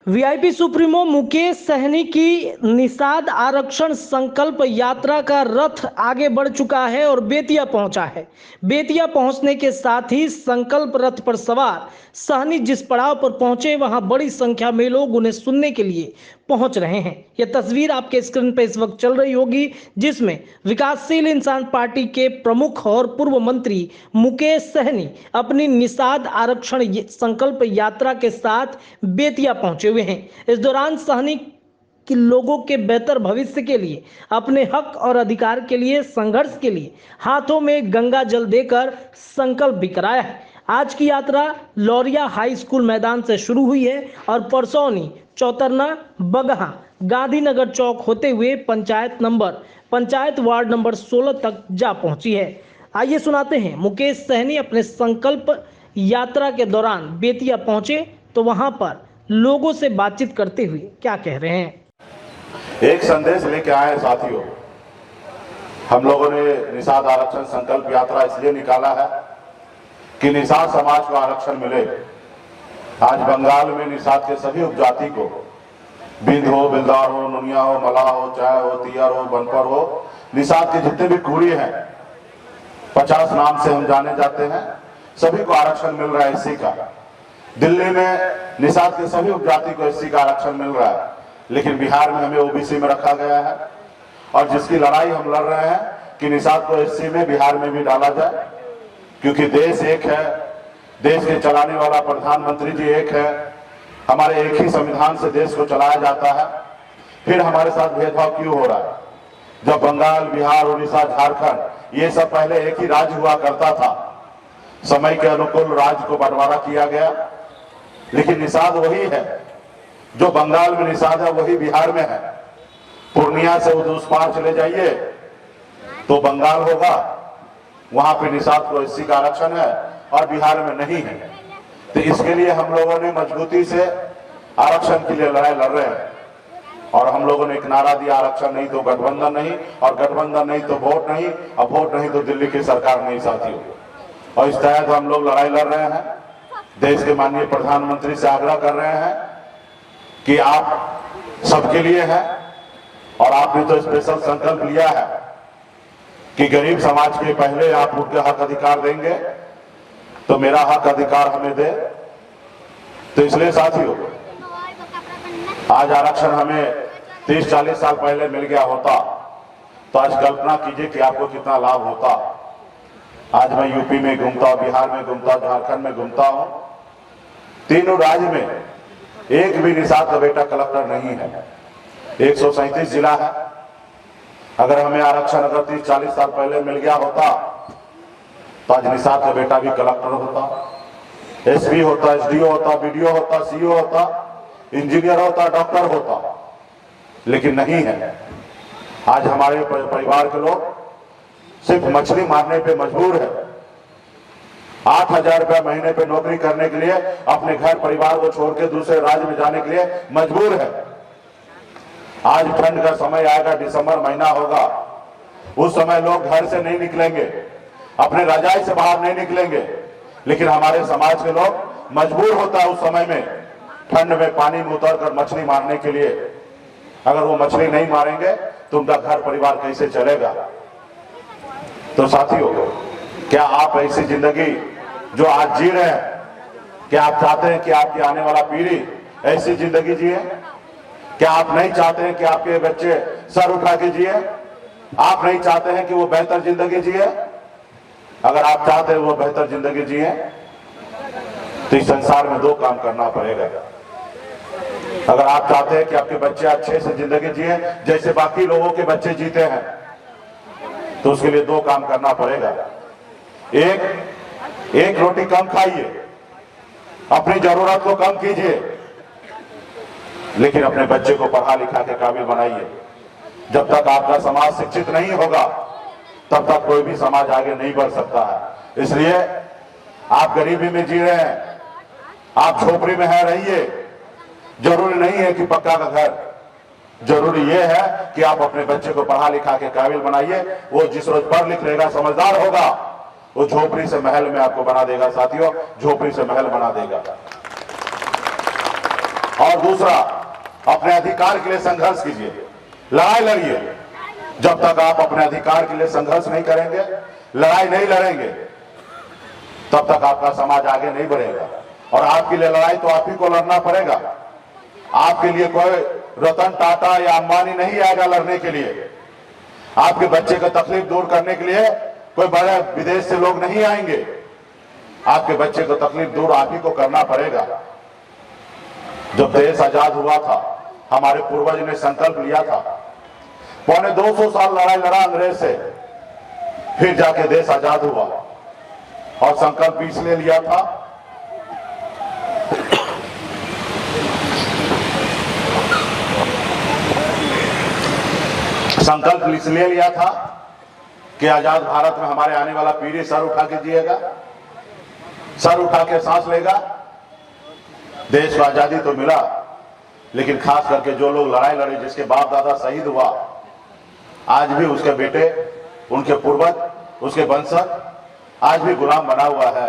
VIP supremo Mukesh Sahni की निषाद आरक्षण संकल्प यात्रा का रथ आगे बढ़ चुका है और बेतिया पहुंचा है। बेतिया पहुंचने के साथ ही संकल्प रथ पर सवार सहनी जिस पड़ाव पर पहुंचे वहां बड़ी संख्या में लोग उन्हें सुनने के लिए पहुंच रहे हैं। यह तस्वीर आपके स्क्रीन पर इस वक्त चल रही होगी, जिसमें विकासशील इंसान पार्टी के प्रमुख और पूर्व मंत्री मुकेश सहनी अपनी निषाद आरक्षण संकल्प यात्रा के साथ बेतिया पहुंचे हुए हैं। इस दौरान सहनी कि लोगों के बेहतर भविष्य के लिए, अपने हक और अधिकार के लिए संघर्ष के लिए हाथों में गंगा जल देकर संकल्प भी कराया है। आज की यात्रा लौरिया हाई स्कूल मैदान से शुरू हुई है और परसौनी, चौतरना, बगहा, गांधीनगर चौक होते हुए पंचायत वार्ड नंबर 16 तक जा पहुंची है। आइए सुनाते हैं मुकेश सहनी अपने संकल्प यात्रा के दौरान बेतिया पहुंचे तो वहां पर लोगों से बातचीत करते हुए क्या कह रहे हैं। एक संदेश लेके आए साथियों, हम लोगों ने निषाद आरक्षण संकल्प यात्रा इसलिए निकाला है कि निषाद समाज को आरक्षण मिले। आज बंगाल में निषाद के सभी उपजाति को, बिंद हो, बिलदार हो, नुनिया हो, मलाह हो, चाय हो, तियर हो, बनपर हो, निषाद के जितने भी कुड़ी हैं, 50 नाम से हम जाने जाते हैं, सभी को आरक्षण मिल रहा है एससी का। दिल्ली में निषाद के सभी उपजाति को एससी का आरक्षण मिल रहा है, लेकिन बिहार में हमें ओबीसी में रखा गया है। और जिसकी लड़ाई हम लड़ रहे हैं कि निषाद को एससी में, बिहार में भी डाला जाए, क्योंकि देश एक है, देश के चलाने वाला प्रधानमंत्री जी एक है, हमारे एक ही संविधान से देश को चलाया जाता है। फिर हमारे साथ भेदभाव क्यों हो रहा है? जब बंगाल, बिहार, उड़ीसा, झारखंड ये सब पहले एक ही राज्य हुआ करता था, समय के अनुकूल राज्य को बंटवारा किया गया, लेकिन निषाद वही है। जो बंगाल में निषाद है वही बिहार में है। पूर्णिया से उस पार चले जाइए तो बंगाल होगा, वहां पे निषाद को एससी का आरक्षण है और बिहार में नहीं है। तो इसके लिए हम लोगों ने मजबूती से आरक्षण के लिए लड़ाई लड़ रहे हैं और हम लोगों ने एक नारा दिया, आरक्षण नहीं तो गठबंधन नहीं, और गठबंधन नहीं तो वोट नहीं, और वोट नहीं तो दिल्ली की सरकार नहीं साथियों। और इस तहत हम लोग लड़ाई लड़ रहे हैं। देश के माननीय प्रधानमंत्री से आग्रह कर रहे हैं कि आप सबके लिए है, और आपने तो स्पेशल संकल्प लिया है कि गरीब समाज के पहले आप उनके हक अधिकार देंगे, तो मेरा हक अधिकार हमें दे। तो इसलिए साथियों, आज आरक्षण हमें 30-40 साल पहले मिल गया होता तो आज कल्पना कीजिए कि आपको कितना लाभ होता। आज मैं यूपी में घूमता हूं, बिहार में घूमता हूं, झारखंड में घूमता हूं, तीनों राज्य में एक भी निषाद का बेटा कलेक्टर नहीं है। 137 जिला है। अगर हमें आरक्षण अगर 30-40 साल पहले मिल गया होता तो आज निषाद का बेटा भी कलेक्टर होता, एसपी होता, एसडीओ होता, बीडीओ होता, सीईओ होता, इंजीनियर होता, डॉक्टर होता, लेकिन नहीं है। आज हमारे परिवार के लोग सिर्फ मछली मारने पे मजबूर है। 8,000 रुपया महीने पे नौकरी करने के लिए अपने घर परिवार को छोड़ के दूसरे राज्य में जाने के लिए मजबूर है। आज ठंड का समय आएगा, दिसंबर महीना होगा, उस समय लोग घर से नहीं निकलेंगे, अपने रजाई से बाहर नहीं निकलेंगे, लेकिन हमारे समाज के लोग मजबूर होता है उस समय में ठंड में पानी में उतर कर मछली मारने के लिए। अगर वो मछली नहीं मारेंगे तो उनका घर परिवार कैसे चलेगा? तो साथियों, क्या आप ऐसी जिंदगी जो आज जी रहे हैं, क्या आप चाहते हैं कि आपकी आने वाला पीढ़ी ऐसी जिंदगी जिए? क्या आप नहीं चाहते हैं कि आपके बच्चे सर उठा के जिए? आप नहीं चाहते हैं कि वो बेहतर जिंदगी जिए? अगर आप चाहते हैं वो बेहतर जिंदगी जिए तो इस संसार में 2 काम करना पड़ेगा। अगर आप चाहते हैं कि आपके बच्चे अच्छे से जिंदगी जिए जैसे बाकी लोगों के बच्चे जीते हैं, तो उसके लिए 2 काम करना पड़ेगा। एक रोटी कम खाइए, अपनी जरूरत को कम कीजिए, लेकिन अपने बच्चे को पढ़ा लिखा के काबिल बनाइए। जब तक आपका समाज शिक्षित नहीं होगा तब तक कोई भी समाज आगे नहीं बढ़ सकता है। इसलिए आप गरीबी में जी रहे हैं, आप झोपड़ी में है, रहिए। जरूरी नहीं है कि पक्का का घर, जरूरी यह है कि आप अपने बच्चे को पढ़ा लिखा के काबिल बनाइए। वो जिस रोज पढ़ लिख लेगा, समझदार होगा, वो झोपड़ी से महल में आपको बना देगा साथियों, झोपड़ी से महल बना देगा। और दूसरा, अपने अधिकार के लिए संघर्ष कीजिए, लड़ाई लड़िए। जब तक आप अपने अधिकार के लिए संघर्ष नहीं करेंगे, लड़ाई नहीं लड़ेंगे, तब तक आपका समाज आगे नहीं बढ़ेगा। और आपके लिए लड़ाई तो आप ही को लड़ना पड़ेगा। आपके लिए कोई रतन टाटा या अंबानी नहीं आएगा लड़ने के लिए। आपके बच्चे को तकलीफ दूर करने के लिए कोई बड़े विदेश से लोग नहीं आएंगे। आपके बच्चे को तकलीफ दूर आप ही को करना पड़ेगा। जब देश आजाद हुआ था, हमारे पूर्वज ने संकल्प लिया था, पौने 200 साल लड़ाई लड़ा अंग्रेज से, फिर जाके देश आजाद हुआ। और संकल्प इसलिए लिया था कि आजाद भारत में हमारे आने वाला पीढ़ी सर उठा के जिएगा, सर उठा के सांस लेगा। देश को आजादी तो मिला, लेकिन खास करके जो लोग लड़ाई लड़े, जिसके बाप दादा शहीद हुआ, आज भी उसके बेटे, उनके पूर्वज, उसके वंशज आज भी गुलाम बना हुआ है।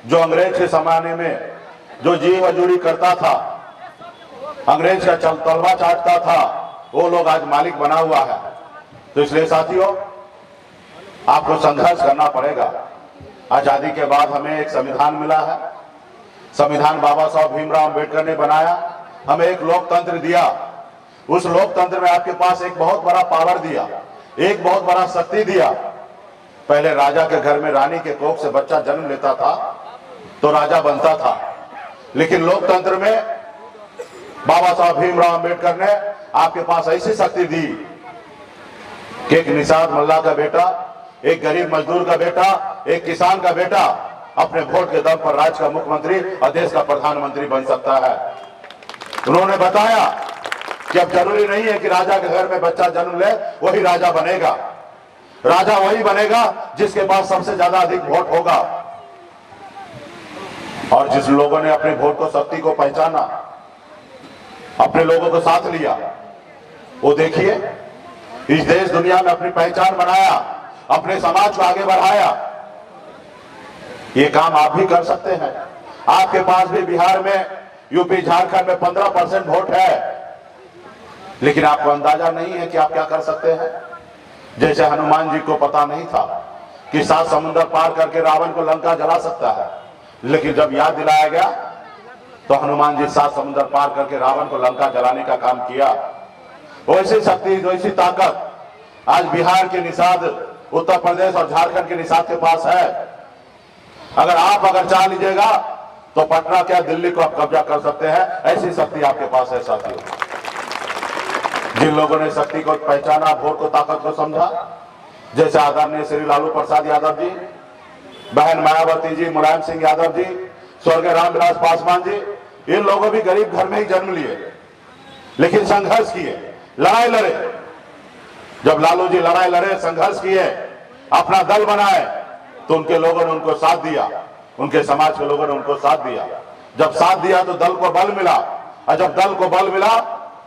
जो अंग्रेज के जमाने में जो जी हजूरी करता था, अंग्रेज का तलवा चाटता था, वो लोग आज मालिक बना हुआ है। तो इसलिए साथियों, आपको संघर्ष करना पड़ेगा। आजादी के बाद हमें एक संविधान मिला है। संविधान बाबा साहब भीमराव अंबेडकर ने बनाया, हमें एक लोकतंत्र दिया। उस लोकतंत्र में आपके पास एक बहुत बड़ा पावर दिया, एक बहुत बड़ा शक्ति दिया। पहले राजा के घर में रानी के कोख से बच्चा जन्म लेता था तो राजा बनता था, लेकिन लोकतंत्र में बाबा साहब भीमराव अंबेडकर ने आपके पास ऐसी शक्ति दी कि एक निषाद मल्ला का बेटा, एक गरीब मजदूर का बेटा, एक किसान का बेटा अपने वोट के दम पर राज्य का मुख्यमंत्री और देश का प्रधानमंत्री बन सकता है। उन्होंने बताया कि अब जरूरी नहीं है कि राजा के घर में बच्चा जन्म ले वही राजा बनेगा। राजा वही बनेगा जिसके पास सबसे ज्यादा अधिक वोट होगा। और जिस लोगों ने अपने वोट को, शक्ति को पहचाना, अपने लोगों को साथ लिया, वो देखिए इस देश दुनिया में अपनी पहचान बनाया, अपने समाज को आगे बढ़ाया। ये काम आप भी कर सकते हैं। आपके पास भी बिहार में, यूपी, झारखंड में 15% वोट है, लेकिन आपको अंदाजा नहीं है कि आप क्या कर सकते हैं। जैसे हनुमान जी को पता नहीं था कि 7 समुद्र पार करके रावण को लंका जला सकता है, लेकिन जब याद दिलाया गया तो हनुमान जी 7 समुद्र पार करके रावण को लंका जलाने का काम किया। वैसी शक्ति, वैसी ताकत आज बिहार के निषाद, उत्तर प्रदेश और झारखंड के निषाद के पास है। अगर चाह लीजिएगा तो पटना क्या, दिल्ली को आप कब्जा कर सकते हैं। ऐसी शक्ति आपके पास है साथियों। जिन लोगों ने शक्ति को पहचाना, वोट को, ताकत को समझा, जैसे आदरणीय श्री लालू प्रसाद यादव जी, बहन मायावती जी, मुलायम सिंह यादव जी, स्वर्गीय रामविलास पासवान जी, इन लोगों भी गरीब घर में ही जन्म लिए, लेकिन संघर्ष किए, लड़ाई लड़े। जब लालू जी लड़ाई लड़े, संघर्ष किए, अपना दल बनाए, तो उनके लोगों ने उनको साथ दिया, उनके समाज के लोगों ने उनको साथ दिया। जब साथ दिया तो दल को बल मिला, और जब दल को बल मिला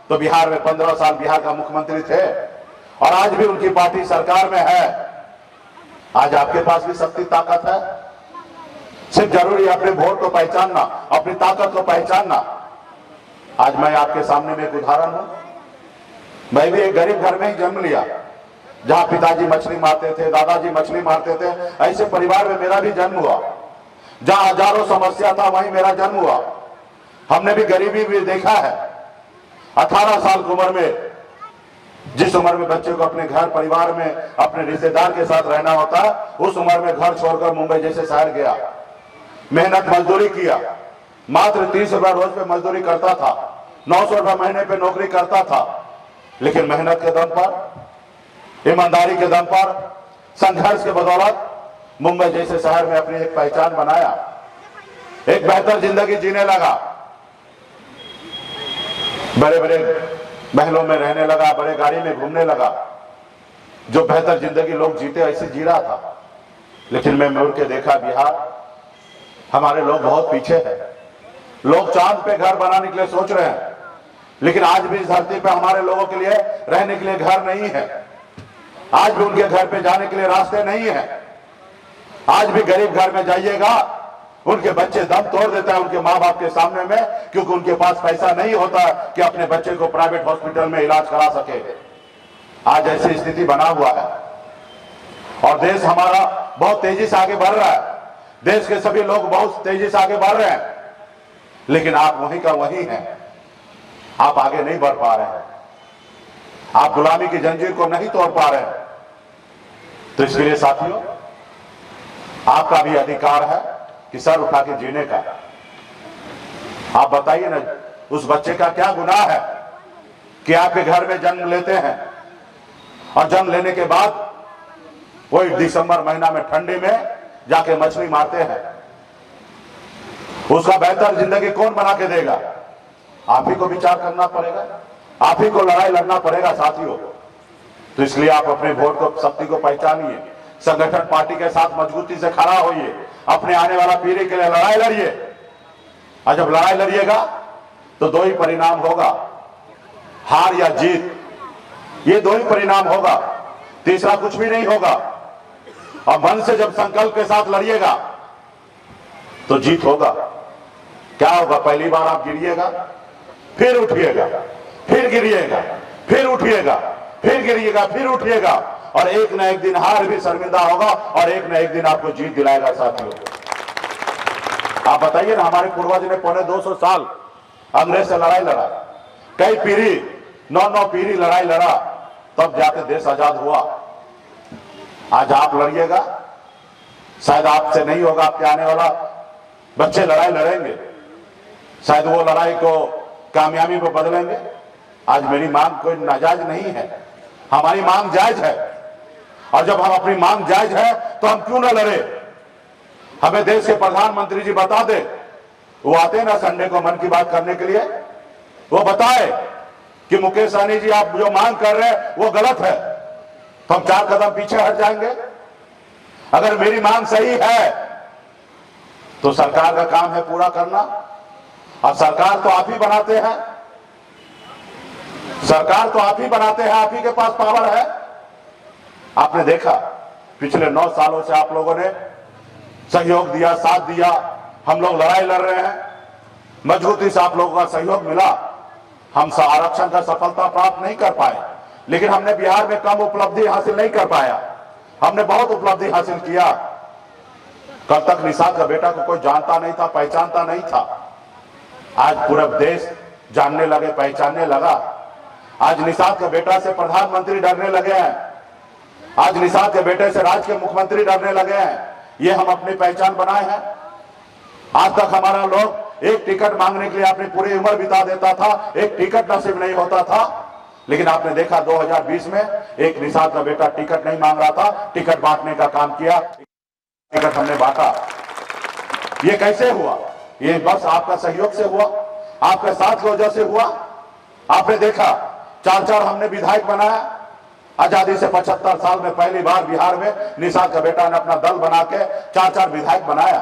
तो बिहार में 15 साल बिहार का मुख्यमंत्री थे, और आज भी उनकी पार्टी सरकार में है। आज आपके पास भी शक्ति, ताकत है। सिर्फ जरूरी है अपने वोट को पहचानना, अपनी ताकत को पहचानना। आज मैं आपके सामने में एक उदाहरण हूं। मैं भी एक गरीब घर में ही जन्म लिया, जहां पिताजी मछली मारते थे, दादाजी मछली मारते थे। ऐसे परिवार में मेरा भी जन्म हुआ। जहां हजारों समस्या था, वहीं मेरा जन्म हुआ। हमने भी गरीबी भी देखा है। 18 साल की उम्र में, जिस उम्र में बच्चे को अपने घर परिवार में, अपने रिश्तेदार के साथ रहना होता, उस उम्र में घर छोड़कर मुंबई जैसे शहर गया, मेहनत मजदूरी किया। मात्र 30 रुपए रोज पे मजदूरी करता था, 900 रुपए महीने पे नौकरी करता था, लेकिन मेहनत के दम पर, ईमानदारी के दम पर, संघर्ष के बदौलत मुंबई जैसे शहर में अपनी एक पहचान बनाया, एक बेहतर जिंदगी जीने लगा। बड़े बड़े महलों में रहने लगा, बड़े गाड़ी में घूमने लगा। जो बेहतर जिंदगी लोग जीते, ऐसे जी रहा था। लेकिन मैं मुड़ के देखा, बिहार, हमारे लोग बहुत पीछे हैं। लोग चांद पे घर बनाने के लिए सोच रहे हैं, लेकिन आज भी इस धरती पे हमारे लोगों के लिए रहने के लिए घर नहीं है। आज भी उनके घर पे जाने के लिए रास्ते नहीं है। आज भी गरीब घर में जाइएगा उनके बच्चे दम तोड़ देते हैं उनके माँ बाप के सामने में, क्योंकि उनके पास पैसा नहीं होता कि अपने बच्चे को प्राइवेट हॉस्पिटल में इलाज करा सके। आज ऐसी स्थिति बना हुआ है और देश हमारा बहुत तेजी से आगे बढ़ रहा है। देश के सभी लोग बहुत तेजी से आगे बढ़ रहे हैं, लेकिन आप वहीं का वहीं हैं, आप आगे नहीं बढ़ पा रहे हैं, आप गुलामी की जंजीर को नहीं तोड़ पा रहे हैं। तो इसके लिए साथियों, आपका भी अधिकार है कि सर उठा के जीने का। आप बताइए ना, उस बच्चे का क्या गुनाह है कि आपके घर में जन्म लेते हैं और जन्म लेने के बाद वही दिसंबर महीना में ठंडी में जाके मछली मारते हैं। उसका बेहतर जिंदगी कौन बना के देगा? आप ही को विचार करना पड़ेगा, आप ही को लड़ाई लड़ना पड़ेगा साथियों। तो इसलिए आप अपने वोट को, शक्ति को पहचानिए, संगठन पार्टी के साथ मजबूती से खड़ा होइए, अपने आने वाला पीढ़ी के लिए लड़ाई लड़िए। और जब लड़ाई लड़िएगा तो दो ही परिणाम होगा, हार या जीत, ये दो ही परिणाम होगा, तीसरा कुछ भी नहीं होगा। और मन से जब संकल्प के साथ लड़िएगा तो जीत होगा। क्या होगा? पहली बार आप गिरिएगा, फिर उठिएगा, फिर गिरिएगा, फिर उठिएगा, फिर गिरिएगा, फिर उठिएगा, और एक न एक दिन हार भी शर्मिंदा होगा और एक न एक दिन आपको जीत दिलाएगा साथियों। आप बताइए ना, हमारे पूर्वज ने 250 साल अंग्रेज से लड़ाई लड़ा, कई पीढ़ी, 9 पीढ़ी लड़ाई लड़ा, तब जाकर देश आजाद हुआ। आज आप लड़िएगा, शायद आपसे नहीं होगा, आपके आने वाला बच्चे लड़ाई लड़ेंगे, शायद वो लड़ाई को कामयाबी में बदलेंगे। आज मेरी मांग कोई नाजायज नहीं है, हमारी मांग जायज है, और जब हम अपनी मांग जायज है तो हम क्यों ना लड़े? हमें देश के प्रधानमंत्री जी बता दे, वो आते हैं ना संडे को मन की बात करने के लिए, वो बताए कि मुकेश सहनी जी आप जो मांग कर रहे हैं वो गलत है, तो हम 4 कदम पीछे हट जाएंगे। अगर मेरी मांग सही है तो सरकार का काम है पूरा करना, और सरकार तो आप ही बनाते हैं, सरकार तो आप ही बनाते हैं, आप ही के पास पावर है। आपने देखा पिछले 9 सालों से आप लोगों ने सहयोग दिया, साथ दिया, हम लोग लड़ाई लड़ रहे हैं, मजबूती से आप लोगों का सहयोग मिला। हम आरक्षण का सफलता प्राप्त नहीं कर पाए, लेकिन हमने बिहार में कम उपलब्धि हासिल नहीं कर पाया, हमने बहुत उपलब्धि हासिल किया। कल तक निषाद का बेटा को कोई जानता नहीं था, पहचानता नहीं था, आज पूरा देश जानने लगे, पहचानने लगा। आज निषाद के बेटा से प्रधानमंत्री डरने लगे हैं, आज निषाद के बेटे से राज्य के मुख्यमंत्री डरने लगे हैं। ये हम अपनी पहचान बनाए हैं। आज तक हमारा लोग एक टिकट मांगने के लिए अपनी पूरी उम्र बिता देता था, एक टिकट नसीब नहीं होता था, लेकिन आपने देखा 2020 में एक निषाद का बेटा टिकट नहीं मांग रहा था, टिकट बांटने का काम किया, टिकट हमने बांटा। ये कैसे हुआ? ये बस आपका सहयोग से हुआ, आपके साथ की वजह से हुआ। आपने देखा 4 हमने विधायक बनाया, आजादी से 75 साल में पहली बार बिहार में निषाद का बेटा ने अपना दल बना के 4 विधायक बनाया,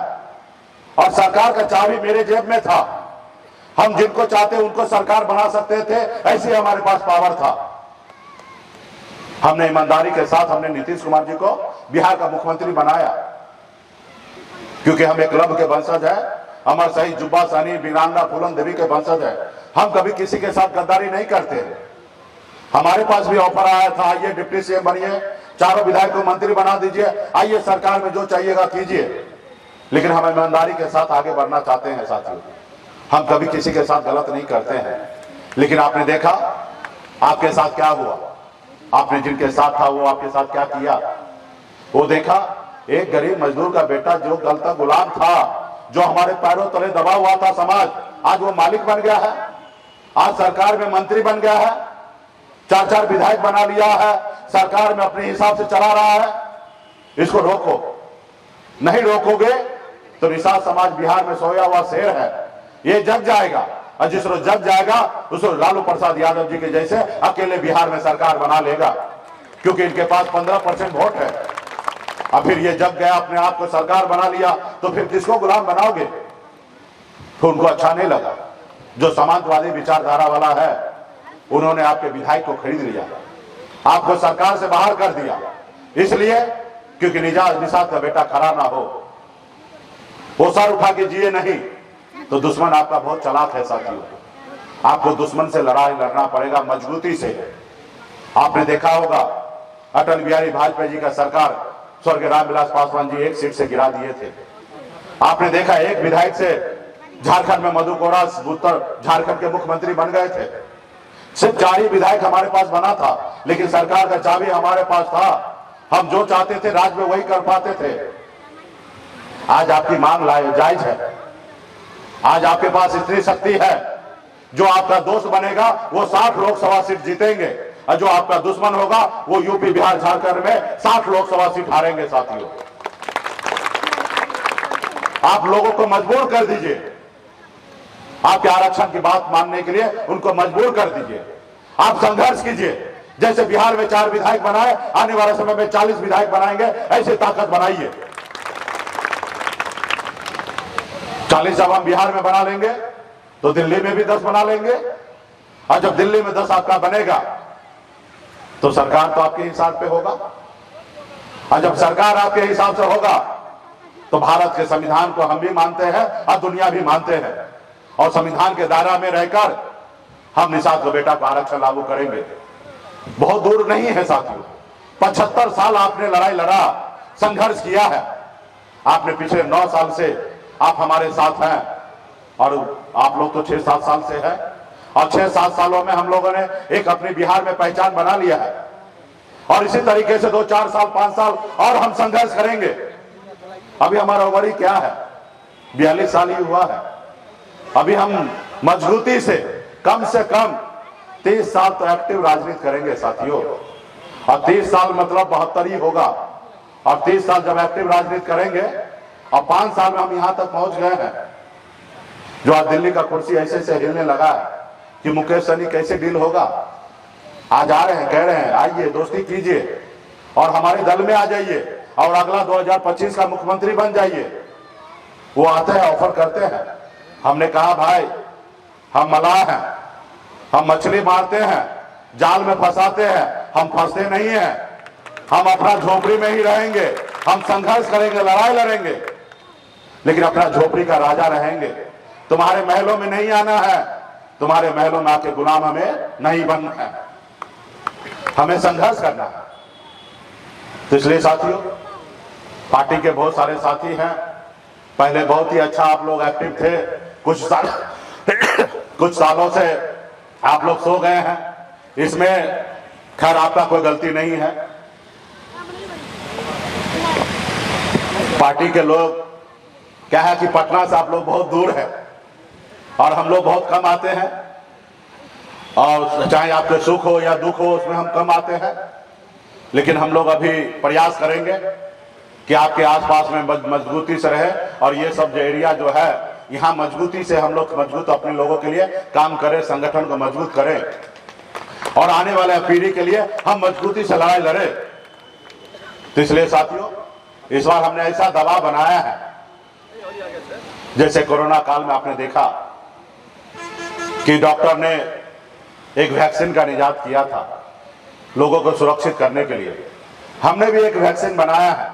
और सरकार का चाबी मेरे जेब में था। हम जिनको चाहते उनको सरकार बना सकते थे, ऐसे हमारे पास पावर था। हमने ईमानदारी के साथ हमने नीतीश कुमार जी को बिहार का मुख्यमंत्री बनाया, क्योंकि हम एकलव्य के वंशज है, अमर शहीद जुब्बा सहनी, वीरांगना फूलन देवी के वंशज है। हम कभी किसी के साथ गद्दारी नहीं करते। हमारे पास भी ऑफर आया था, आइए डिप्टी सीएम बनिए, 4 विधायक को मंत्री बना दीजिए, आइए सरकार में जो चाहिएगा कीजिए, लेकिन हम ईमानदारी के साथ आगे बढ़ना चाहते हैं साथियों। हम कभी किसी के साथ गलत नहीं करते हैं। लेकिन आपने देखा आपके साथ क्या हुआ, आपने जिनके साथ था वो आपके साथ क्या किया। वो देखा एक गरीब मजदूर का बेटा जो कल तक गुलाम था, जो हमारे पैरों तले दबा हुआ था समाज, आज वो मालिक बन गया है, आज सरकार में मंत्री बन गया है, 4 विधायक बना लिया है, सरकार में अपने हिसाब से चला रहा है। इसको रोको, नहीं रोकोगे तो निषाद समाज बिहार में सोया हुआ शेर है, ये जग जाएगा, और जिस रोज जग जाएगा उस रोज लालू प्रसाद यादव जी के जैसे अकेले बिहार में सरकार बना लेगा, क्योंकि इनके पास 15% वोट है। अब फिर ये जग गया, अपने आप को सरकार बना लिया, तो फिर किसको गुलाम बनाओगे? तो उनको अच्छा नहीं लगा। जो समाजवादी विचारधारा वाला है उन्होंने आपके विधायक को खरीद लिया, आपको सरकार से बाहर कर दिया, इसलिए क्योंकि निषाद का बेटा खड़ा ना हो। वो सर उठा के जिए नहीं तो दुश्मन आपका बहुत चालाक है साथियों। आपको दुश्मन से लड़ाई लड़ना पड़ेगा मजबूती से। आपने देखा होगा अटल बिहारी वाजपेयी जी का सरकार स्वर्गीय रामविलास पासवान जी एक सीट से गिरा दिए थे। आपने देखा एक विधायक से झारखंड में मधु कोड़ा उत्तर झारखंड के मुख्यमंत्री बन गए थे। सिर्फ 4 ही विधायक हमारे पास बना था, लेकिन सरकार का चाबी हमारे पास था। हम जो चाहते थे राज्य में वही कर पाते थे। आज आपकी मांग जायज है। आज आपके पास इतनी शक्ति है, जो आपका दोस्त बनेगा वो 60 लोकसभा सीट जीतेंगे और जो आपका दुश्मन होगा वो यूपी बिहार झारखंड में 60 लोकसभा सीट हारेंगे साथियों। आप लोगों को मजबूर कर दीजिए, आपके आरक्षण की बात मानने के लिए उनको मजबूर कर दीजिए। आप संघर्ष कीजिए। जैसे बिहार में 4 विधायक बनाए, आने वाले समय में 40 विधायक बनाएंगे, ऐसे ताकत बनाइए। 40 जब हम बिहार में बना लेंगे तो दिल्ली में भी 10 बना लेंगे, और जब दिल्ली में 10 आपका बनेगा तो सरकार तो आपके हिसाब पे होगा, और जब सरकार आपके हिसाब से होगा तो भारत के संविधान को हम भी मानते हैं और दुनिया भी मानते हैं, और संविधान के दायरा में रहकर हम निषाद को बेटा को आरक्षण लागू करेंगे। बहुत दूर नहीं है साथियों। 75 साल आपने लड़ाई लड़ा, संघर्ष किया है। आपने पिछले 9 साल से आप हमारे साथ हैं, और आप लोग तो 6-7 साल से हैं, और 6-7 सालों में हम लोगों ने एक अपनी बिहार में पहचान बना लिया है, और इसी तरीके से 2-4 साल 5 साल और हम संघर्ष करेंगे। अभी हमारा उम्र ही क्या है, 42 साल ही हुआ है। अभी हम मजबूती से कम 30 साल तो एक्टिव राजनीति करेंगे साथियों, और 30 साल मतलब 72 ही होगा, और 30 साल जब एक्टिव राजनीति करेंगे और 5 साल में हम यहां तक पहुंच गए हैं। जो आज दिल्ली का कुर्सी ऐसे से हिलने लगा है कि मुकेश सहनी कैसे डील होगा। आज आ रहे हैं, कह रहे हैं आइए दोस्ती कीजिए और हमारे दल में आ जाइए और अगला 2025 का मुख्यमंत्री बन जाइए। वो आते हैं, ऑफर करते हैं। हमने कहा भाई हम मलाह हैं, हम मछली मारते हैं, जाल में फंसाते हैं, हम फंसते नहीं हैं। हम अपना झोपड़ी में ही रहेंगे, हम संघर्ष करेंगे, लड़ाई लड़ेंगे, लेकिन अपना झोपड़ी का राजा रहेंगे। तुम्हारे महलों में नहीं आना है, तुम्हारे महलों में आके गुलाम हमें नहीं बनना है, हमें संघर्ष करना है। तो इसलिए साथियों, पार्टी के बहुत सारे साथी हैं। पहले बहुत ही अच्छा आप लोग एक्टिव थे, कुछ सालों से आप लोग सो गए हैं। इसमें खैर आपका कोई गलती नहीं है। पार्टी के लोग क्या है कि पटना से आप लोग बहुत दूर है और हम लोग बहुत कम आते हैं, और चाहे आपके सुख हो या दुख हो उसमें हम कम आते हैं, लेकिन हम लोग अभी प्रयास करेंगे कि आपके आसपास में मजबूती से रहे, और ये सब जो एरिया जो है यहाँ मजबूती से हम लोग मजबूत अपने लोगों के लिए काम करें, संगठन को मजबूत करें, और आने वाले पीढ़ी के लिए हम मजबूती से लड़ाई लड़े। तो इसलिए साथियों, इस बार हमने ऐसा दबाव बनाया है, जैसे कोरोना काल में आपने देखा कि डॉक्टर ने एक वैक्सीन का निजात किया था लोगों को सुरक्षित करने के लिए। हमने भी एक वैक्सीन बनाया है,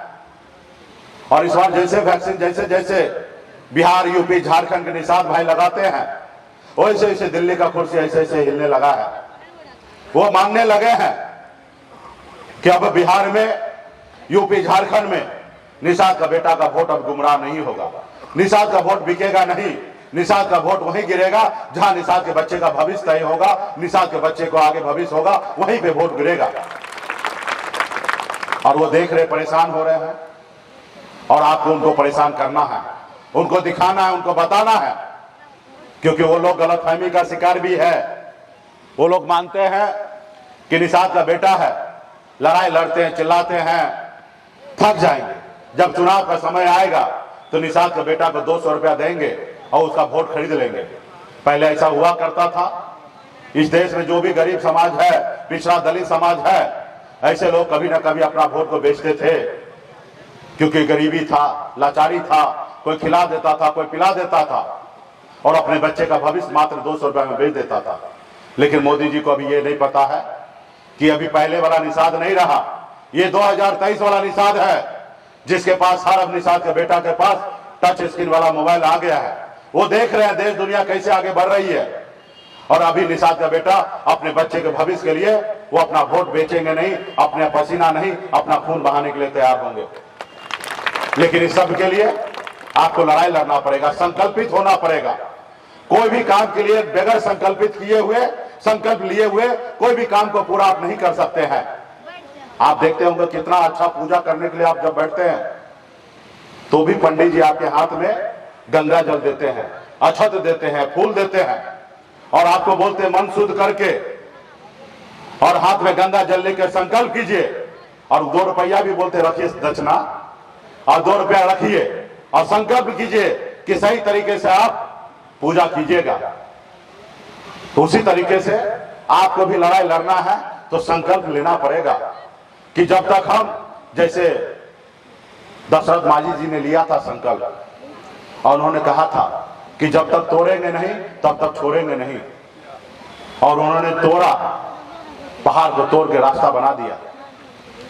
और इस बार जैसे वैक्सीन जैसे बिहार, यूपी, झारखंड के निषाद भाई लगाते हैं, वैसे वैसे दिल्ली का कुर्सी ऐसे ऐसे हिलने लगा है। वो मानने लगे हैं कि अब बिहार में, यूपी, झारखंड में निषाद का बेटा का वोट अब गुमराह नहीं होगा, निषाद का वोट बिकेगा नहीं। निषाद का वोट वहीं गिरेगा जहां निषाद के बच्चे का भविष्य तय होगा, निषाद के बच्चे को आगे भविष्य होगा, वहीं पे वोट गिरेगा। और वो देख रहे, परेशान हो रहे हैं, और आपको उनको परेशान करना है, उनको दिखाना है, उनको बताना है, क्योंकि वो लोग गलतफहमी का शिकार भी है। वो लोग मानते हैं कि निषाद का बेटा है, लड़ाई लड़ते हैं, चिल्लाते हैं, थक जाएंगे, जब चुनाव का समय आएगा तो निषाद के बेटा को 200 रुपया देंगे और उसका वोट खरीद लेंगे। पहले ऐसा हुआ करता था। इस देश में जो भी गरीब समाज है, पिछड़ा दलित समाज है, ऐसे लोग कभी ना कभी अपना वोट को बेचते थे, क्योंकि गरीबी था, लाचारी था, कोई खिला देता था, कोई पिला देता था, और अपने बच्चे का भविष्य मात्र 200 रुपये में बेच देता था। लेकिन मोदी जी को अभी ये नहीं पता है कि अभी पहले वाला निषाद नहीं रहा, ये 2023 वाला निषाद है, जिसके पास हर अब निषाद के बेटा के पास टच स्क्रीन वाला मोबाइल आ गया है, वो देख रहे हैं देश दुनिया कैसे आगे बढ़ रही है। और अभी निषाद का बेटा अपने बच्चे के भविष्य के लिए वो अपना वोट बेचेंगे नहीं, अपने पसीना नहीं, अपना खून बहाने के लिए तैयार होंगे। लेकिन इस सब के लिए आपको लड़ाई लड़ना पड़ेगा, संकल्पित होना पड़ेगा। कोई भी काम के लिए बगैर संकल्पित किए हुए, संकल्प लिए हुए कोई भी काम को पूरा आप नहीं कर सकते हैं। आप देखते होंगे कितना अच्छा पूजा करने के लिए आप जब बैठते हैं तो भी पंडित जी आपके हाथ में गंगा जल देते हैं, अक्षत देते हैं, फूल देते हैं और आपको बोलते हैं मन शुद्ध करके और हाथ में गंगा जल लेकर संकल्प कीजिए। और 2 रुपया भी बोलते रखिए दक्षिणा और 2 रुपया रखिए और संकल्प कीजिए कि सही तरीके से आप पूजा कीजिएगा। तो उसी तरीके से आपको भी लड़ाई लड़ना है तो संकल्प लेना पड़ेगा कि जब तक हम, जैसे दशरथ मांझी जी ने लिया था संकल्प और उन्होंने कहा था कि जब तक तोड़ेंगे नहीं तब तक छोड़ेंगे नहीं, और उन्होंने तोड़ा, पहाड़ को तोड़ के रास्ता बना दिया,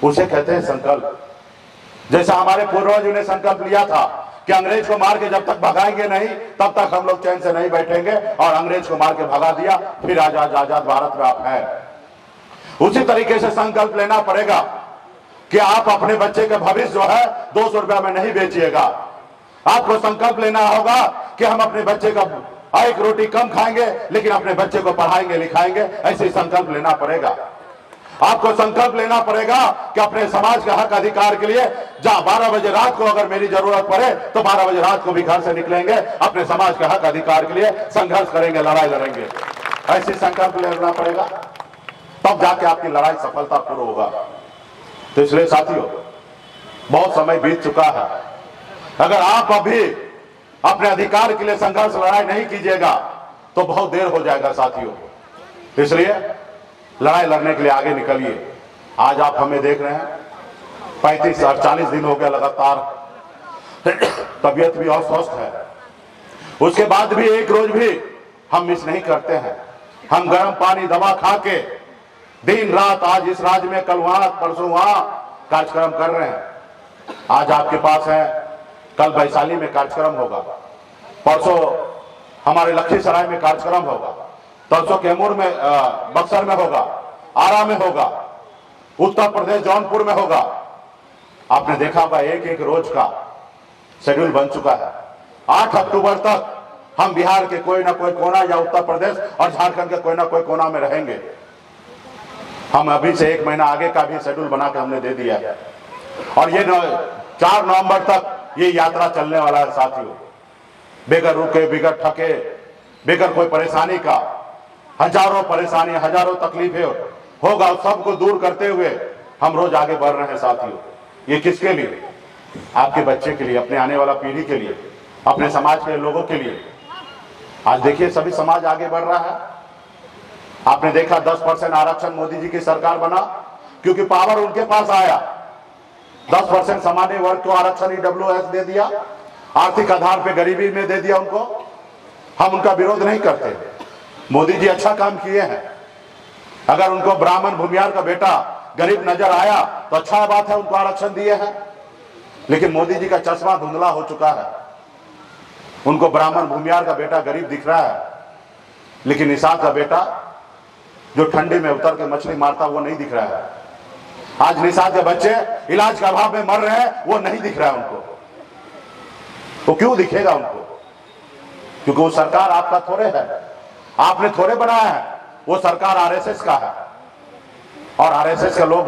उसे कहते हैं संकल्प। जैसा हमारे पूर्वजों ने संकल्प लिया था कि अंग्रेज को मार के जब तक भगाएंगे नहीं तब तक हम लोग चैन से नहीं बैठेंगे, और अंग्रेज को मार के भगा दिया, फिर आजाद भारत में आप हैं। उसी तरीके से संकल्प लेना पड़ेगा कि आप अपने बच्चे का भविष्य जो है 200 रुपया में नहीं बेचिएगा। आपको संकल्प लेना होगा कि हम अपने बच्चे का 1 रोटी कम खाएंगे लेकिन अपने बच्चे को पढ़ाएंगे लिखाएंगे, ऐसे संकल्प लेना पड़ेगा। आपको संकल्प लेना पड़ेगा कि अपने समाज के हक अधिकार के लिए जहां 12 बजे रात को अगर मेरी जरूरत पड़े तो 12 बजे रात को भी घर से निकलेंगे, अपने समाज के हक अधिकार के लिए संघर्ष करेंगे, लड़ाई लड़ेंगे। ऐसे संकल्प लेना पड़ेगा, तब जाके आपकी लड़ाई सफलतापूर्वक होगा। तो इसलिए साथियों, बहुत समय बीत चुका है, अगर आप अभी अपने अधिकार के लिए संघर्ष लड़ाई नहीं कीजिएगा तो बहुत देर हो जाएगा साथियों। इसलिए लड़ाई लड़ने के लिए आगे निकलिए। आज आप हमें देख रहे हैं 35 और 40 दिन हो गए लगातार, तबीयत भी अस्वस्थ है, उसके बाद भी एक रोज भी हम मिस नहीं करते हैं। हम गर्म पानी दवा खा के दिन रात, आज इस राज्य में, कल वहां, परसों वहां कार्यक्रम कर रहे हैं। आज आपके पास है, कल वैशाली में कार्यक्रम होगा, परसों हमारे लखीसराय में कार्यक्रम होगा, परसों कैमूर में, बक्सर में होगा, आरा में होगा, उत्तर प्रदेश जौनपुर में होगा। आपने देखा होगा एक एक रोज का शेड्यूल बन चुका है। 8 अक्टूबर तक हम बिहार के कोई ना कोई कोना या उत्तर प्रदेश और झारखंड के कोई ना कोई कोना में रहेंगे। हम अभी से 1 महीना आगे का भी शेड्यूल बना के हमने दे दिया है और ये 4 नवंबर तक ये यात्रा चलने वाला है साथियों। बेगर रुके, बेगर थके, बेगर कोई परेशानी का, हजारों परेशानी, हजारों तकलीफें होगा, सबको दूर करते हुए हम रोज आगे बढ़ रहे हैं साथियों। ये किसके लिए? आपके बच्चे के लिए, अपने आने वाला पीढ़ी के लिए, अपने समाज के लोगों के लिए। आज देखिए सभी समाज आगे बढ़ रहा है। आपने देखा 10% आरक्षण मोदी जी की सरकार बना क्योंकि पावर उनके पास आया। 10% सामान्य वर्ग को आरक्षण ईडब्ल्यूएस दे दिया, आर्थिक आधार पे गरीबी में दे दिया उनको। हम उनका विरोध नहीं करते, मोदी जी अच्छा काम किए हैं। अगर उनको ब्राह्मण भूमियार का बेटा गरीब नजर आया तो अच्छा बात है, उनको आरक्षण दिए हैं। लेकिन मोदी जी का चश्मा धुंधला हो चुका है, उनको ब्राह्मण भूमियार का बेटा गरीब दिख रहा है, लेकिन निषाद का बेटा जो ठंडी में उतर के मछली मारता वो नहीं दिख रहा है। आज निषाद के बच्चे इलाज के अभाव में मर रहे हैं, वो नहीं दिख रहा है उनको। तो क्यों दिखेगा उनको? क्योंकि वो सरकार आपका थोड़े है, आपने थोड़े बनाया है। वो सरकार आरएसएस का है और आरएसएस के लोग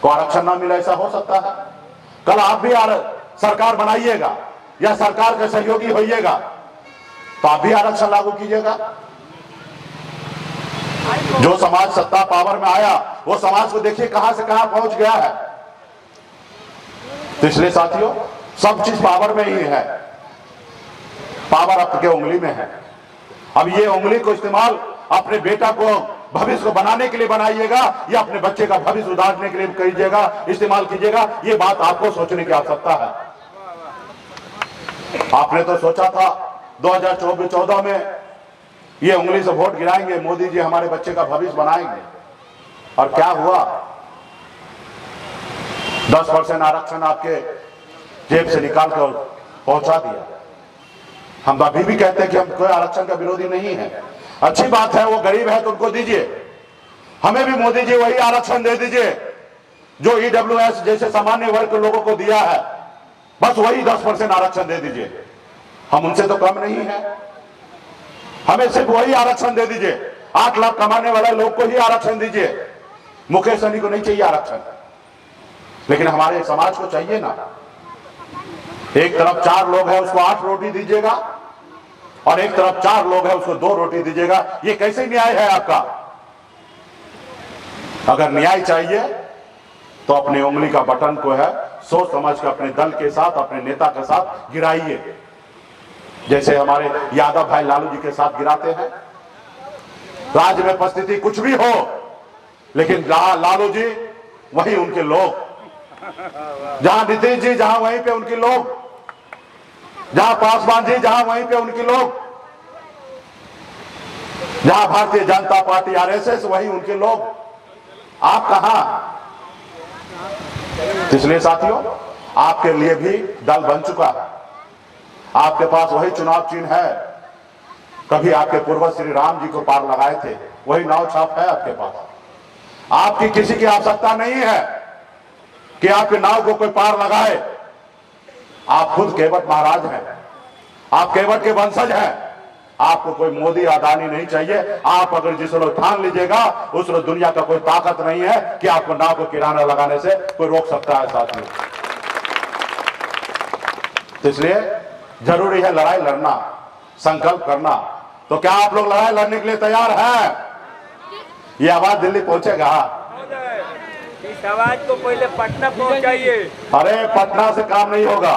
को आरक्षण ना मिले, ऐसा हो सकता है? कल आप भी सरकार बनाइएगा या सरकार के सहयोगी होइएगा तो आप भी आरक्षण लागू कीजिएगा। जो समाज सत्ता पावर में आया वो समाज को देखिए कहां से कहां पहुंच गया है। तो इसलिए साथियों, सब चीज पावर में ही है, पावर आपके उंगली में है। अब ये उंगली को इस्तेमाल अपने बेटा को भविष्य को बनाने के लिए बनाइएगा या अपने बच्चे का भविष्य उधारने के लिए कीजिएगा, इस्तेमाल कीजिएगा, ये बात आपको सोचने की आवश्यकता है। आपने तो सोचा था 2014 में ये उंगली से वोट गिराएंगे, मोदी जी हमारे बच्चे का भविष्य बनाएंगे, और क्या हुआ? 10% आरक्षण आपके जेब से निकाल कर पहुंचा दिया। हम अभी भी कहते हैं कि हम कोई आरक्षण का विरोधी नहीं है, अच्छी बात है, वो गरीब है तो उनको दीजिए। हमें भी मोदी जी वही आरक्षण दे दीजिए जो ईडब्ल्यूएस जैसे सामान्य वर्ग के लोगों को दिया है, बस वही 10% आरक्षण दे दीजिए। हम उनसे तो कम नहीं है, हमें सिर्फ वही आरक्षण दे दीजिए। 8 लाख कमाने वाले लोग को ही आरक्षण दीजिए, मुकेश सहनी को नहीं चाहिए आरक्षण। लेकिन हमारे समाज को चाहिए ना। एक तरफ 4 लोग हैं उसको 8 रोटी दीजिएगा और एक तरफ 4 लोग हैं उसको 2 रोटी दीजिएगा। ये कैसे न्याय है आपका? अगर न्याय चाहिए तो अपने उंगली का बटन को है सोच समझ कर अपने दल के साथ, अपने नेता के साथ गिराइए, जैसे हमारे यादव भाई लालू जी के साथ गिराते हैं। राज्य में परिस्थिति कुछ भी हो, लेकिन जहां लालू जी वहीं उनके लोग, जहां नीतीश जी जहां वहीं पे उनके लोग, जहां पासवान जी जहां वहीं पे उनके लोग, जहां भारतीय जनता पार्टी आरएसएस वहीं उनके लोग। आप कहां? इसलिए साथियों, आपके लिए भी दल बन चुका है, आपके पास वही चुनाव चिन्ह है। कभी आपके पूर्वज श्री राम जी को पार लगाए थे, वही नाव छाप है आपके पास। आपकी किसी की आवश्यकता नहीं है कि आपके नाव को कोई पार लगाए। आप खुद केवट महाराज हैं, आप केवट के वंशज हैं। आपको कोई मोदी अदानी नहीं चाहिए। आप अगर जिस रोज ठान लीजिएगा उस रोज दुनिया का कोई ताकत नहीं है कि आपको नाव को किराना लगाने से कोई रोक सकता है साथियों। तो इसलिए जरूरी है लड़ाई लड़ना, संकल्प करना। तो क्या आप लोग लड़ाई लड़ने के लिए तैयार हैं? ये आवाज दिल्ली पहुंचेगा। इस आवाज को पहले पटना पहुंचाइए। अरे पटना से काम नहीं होगा,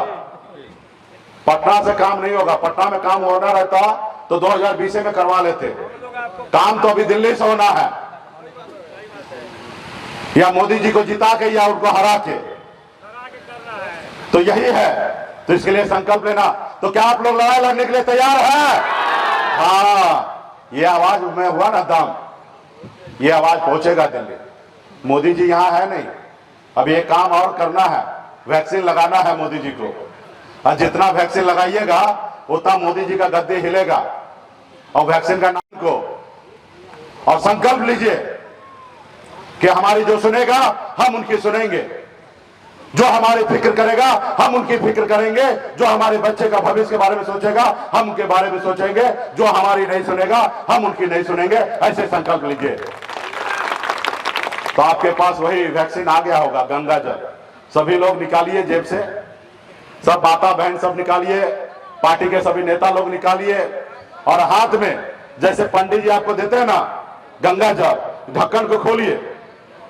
पटना से काम नहीं होगा। पटना में काम होना रहता तो 2020 में करवा लेते। काम तो अभी दिल्ली से होना है, या मोदी जी को जिता के या उनको हरा के, तो यही है। तो इसके लिए संकल्प लेना। तो क्या आप लोग लड़ाई लड़ने के लिए तैयार हैं? हाँ, ये आवाज में हुआ ना दम, ये आवाज पहुंचेगा दिल्ली। मोदी जी यहाँ है नहीं, अब ये काम और करना है, वैक्सीन लगाना है मोदी जी को। और जितना वैक्सीन लगाइएगा उतना मोदी जी का गद्दे हिलेगा। और वैक्सीन का नाम को और संकल्प लीजिए कि हमारी जो सुनेगा हम उनकी सुनेंगे, जो हमारी फिक्र करेगा हम उनकी फिक्र करेंगे, जो हमारे बच्चे का भविष्य के बारे में सोचेगा हम उनके बारे में सोचेंगे, जो हमारी नहीं सुनेगा हम उनकी नहीं सुनेंगे। ऐसे संकल्प लीजिए। तो आपके पास वही वैक्सीन आ गया होगा, गंगा जल। सभी लोग निकालिए जेब से, सब माता बहन सब निकालिए, पार्टी के सभी नेता लोग निकालिए। और हाथ में जैसे पंडित जी आपको देते हैं ना गंगा जल, ढक्कन को खोलिए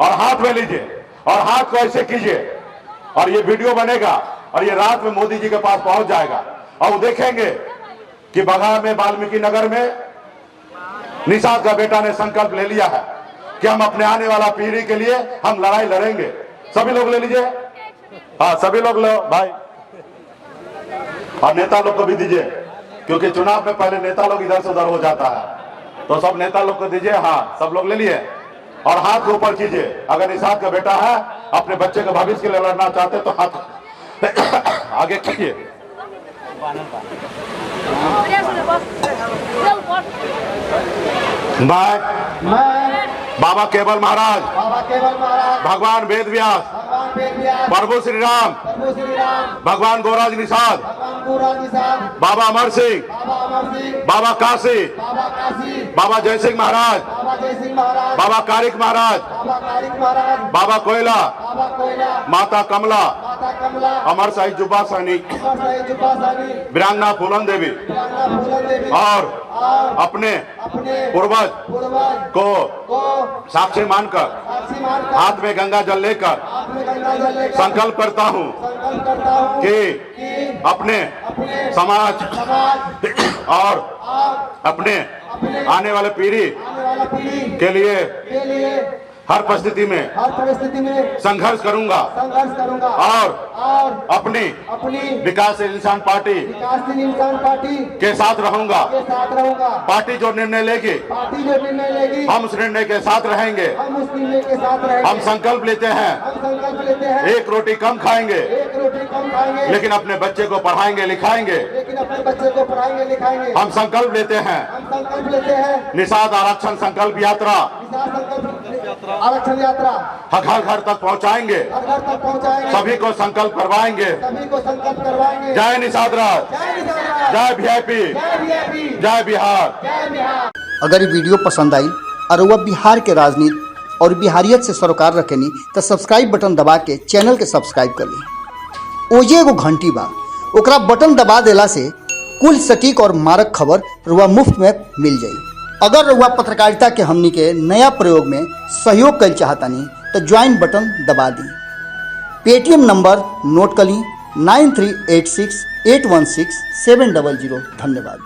और हाथ में लीजिए और हाथ को ऐसे कीजिए। और ये वीडियो बनेगा और ये रात में मोदी जी के पास पहुंच जाएगा। और वो देखेंगे कि बघा में वाल्मीकि नगर में निषाद का बेटा ने संकल्प ले लिया है कि हम अपने आने वाला पीढ़ी के लिए हम लड़ाई लड़ेंगे। सभी लोग ले लीजिए, हाँ सभी लोग लो भाई। और नेता लोग को भी दीजिए, क्योंकि चुनाव में पहले नेता लोग इधर से उधर हो जाता है। तो सब नेता लोग को दीजिए। हाँ सब लोग ले लिए और हाथ को ऊपर कीजिए। अगर निषाद का बेटा है, अपने बच्चे के भविष्य के लिए लड़ना चाहते तो हाथ आगे कीजिए। मैं बाबा केवल महाराज, भगवान वेद व्यास, प्रभु श्री राम, भगवान गोराज निषाद, बाबा अमर सिंह, बाबा काशी, बाबा जय सिंह महाराज, बाबा कारिक महाराज, बाबा कोयला, माता कमला, अमर शाही जुब्बा सहनी, वीरांगना फूलन देवी और अपने पूर्वज को साक्षी मानकर हाथ में गंगा जल लेकर संकल्प करता हूं कि अपने समाज और अपने आने वाले पीढ़ी के लिए हर परिस्थिति में संघर्ष करूंगा और अपनी विकासशील इंसान पार्टी के साथ रहूंगा। पार्टी जो निर्णय लेगी हम उस निर्णय के साथ रहेंगे। हम संकल्प लेते हैं एक रोटी कम खाएंगे लेकिन अपने बच्चे को पढ़ाएंगे लिखाएंगे। हम संकल्प लेते हैं निषाद आरक्षण संकल्प यात्रा घर घर तक पहुंचाएंगे। सभी को संकल्प करवाएंगे। जय निषाद राज, जय वीआईपी, जय बिहार। अगर ये वीडियो पसंद आई और वह बिहार के राजनीति और बिहारियत से सरोकार रखेनी तो सब्सक्राइब बटन दबा के चैनल के सब्सक्राइब कर ली। ओजे एगो घंटी बा, ओकरा बटन दबा देला से कुल सटीक और मारक खबर रुआ मुफ्त में मिल जाई। अगर रुआ पत्रकारिता के हमनी के नया प्रयोग में सहयोग कर चाहतानी तो ज्वाइन बटन दबा दी। पेटीएम नंबर नोट कर ली 9386816700। धन्यवाद।